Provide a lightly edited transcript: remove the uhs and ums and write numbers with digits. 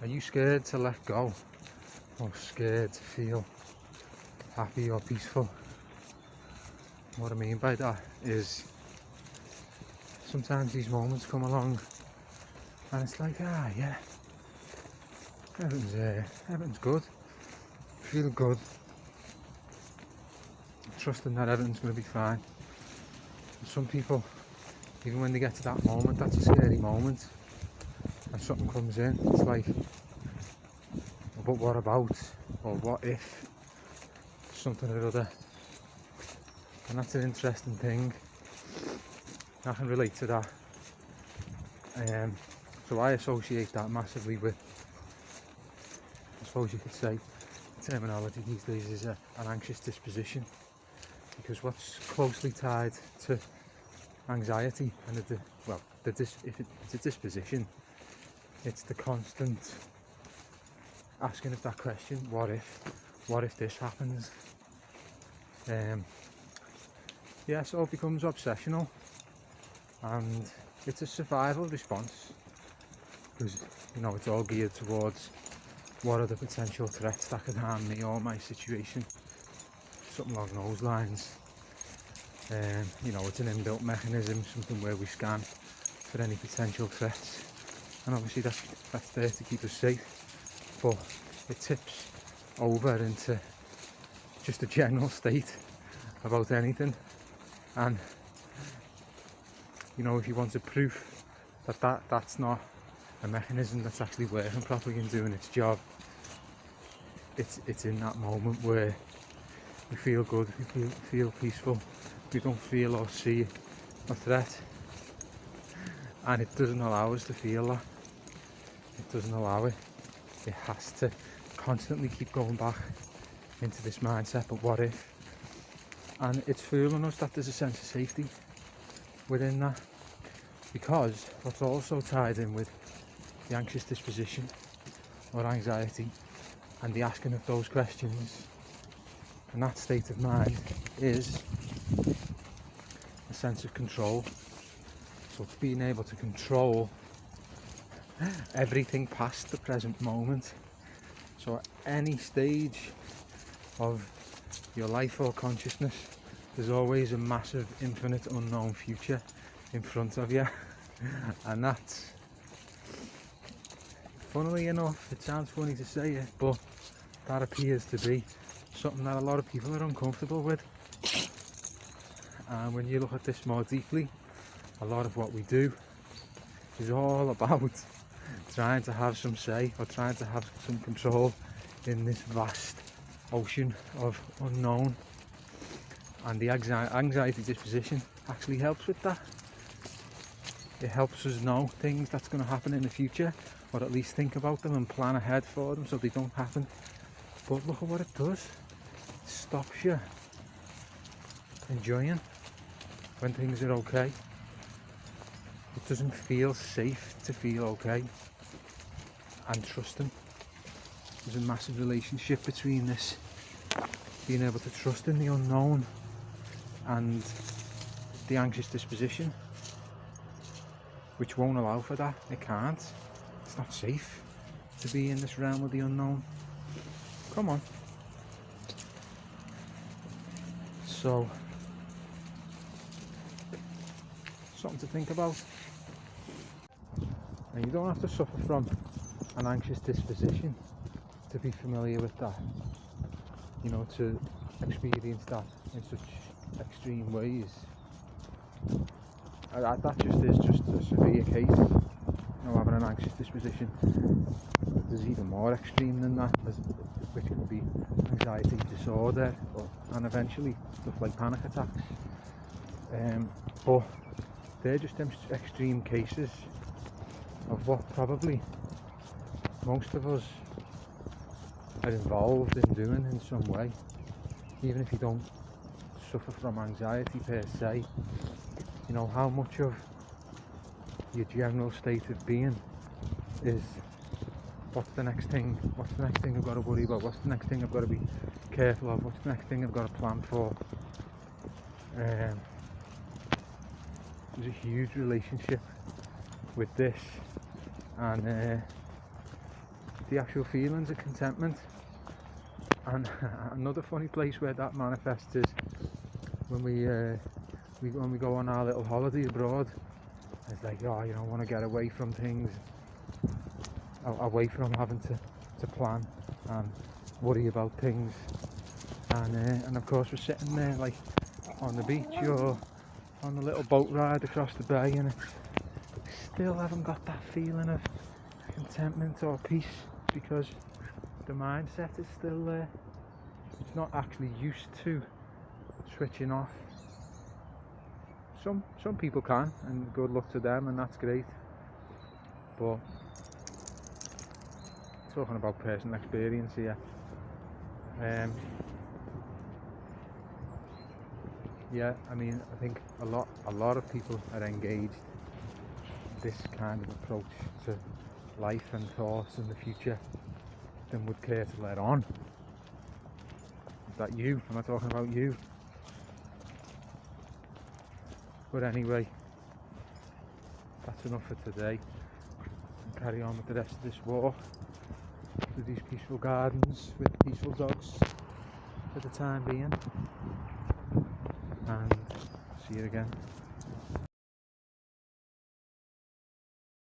Are you scared to let go, or scared to feel happy or peaceful? What I mean by that is sometimes these moments come along and it's like, yeah, everything's good, feel good, trusting that everything's going to be fine. And some people, even when they get to that moment, that's a scary moment, and something comes in, it's like, but what about, or what if, something or other. And that's an interesting thing. I can relate to that. So I associate that massively with, I suppose you could say, the terminology these days is an anxious disposition, because what's closely tied to anxiety, and if it's a disposition, it's the constant asking of that question, what if this happens? So it becomes obsessional, and it's a survival response, because it's all geared towards what are the potential threats that could harm me or my situation, something along those lines. It's an inbuilt mechanism, something where we scan for any potential threats, and obviously that's there to keep us safe, but it tips over into just a general state about anything. And if you wanted proof that's not a mechanism that's actually working properly and doing its job, it's in that moment where we feel good, we feel peaceful, we don't feel or see a threat, and it doesn't allow us to feel that. It doesn't allow it. It has to constantly keep going back into this mindset, but what if? And it's fooling us that there's a sense of safety within that, because what's also tied in with the anxious disposition or anxiety and the asking of those questions and that state of mind is a sense of control. So it's being able to control everything past the present moment. So at any stage of your life or consciousness, there's always a massive, infinite, unknown future in front of you. And that's, funnily enough, it sounds funny to say it, but that appears to be something that a lot of people are uncomfortable with. And when you look at this more deeply, a lot of what we do is all about trying to have some say or trying to have some control in this vast ocean of unknown. And the anxiety disposition actually helps with that. It helps us know things that's going to happen in the future, or at least think about them and plan ahead for them so they don't happen. But look at what it does. It stops you enjoying when things are okay. It doesn't feel safe to feel okay and trusting. There's a massive relationship between this, being able to trust in the unknown, and the anxious disposition, which won't allow for that. It can't. It's not safe to be in this realm of the unknown. Come on. So, something to think about. And you don't have to suffer from an anxious disposition to be familiar with that, to experience that in such extreme ways. That just is just a severe case, having an anxious disposition. But there's even more extreme than that, which could be anxiety disorder, and eventually stuff like panic attacks. But they're just extreme cases of what probably most of us are involved in doing in some way, even if you don't suffer from anxiety per se. How much of your general state of being is, what's the next thing I've got to worry about, what's the next thing I've got to be careful of, what's the next thing I've got to plan for. There's a huge relationship with this, and the actual feelings of contentment. And another funny place where that manifests is when we go on our little holiday abroad. It's like, oh, you know, I want to get away from things, away from having to plan and worry about things. And of course we're sitting there like on the beach or on a little boat ride across the bay, and still haven't got that feeling of contentment or peace, because the mindset is still there. It's not actually used to switching off. Some people can, and good luck to them, and that's great. But talking about personal experience here, yeah, I mean, I think a lot of people are engaged in this kind of approach to life and thoughts in the future than would care to let on. Is that you? Am I talking about you? But anyway, that's enough for today. I'll carry on with the rest of this walk through these peaceful gardens with peaceful dogs for the time being. And see you again.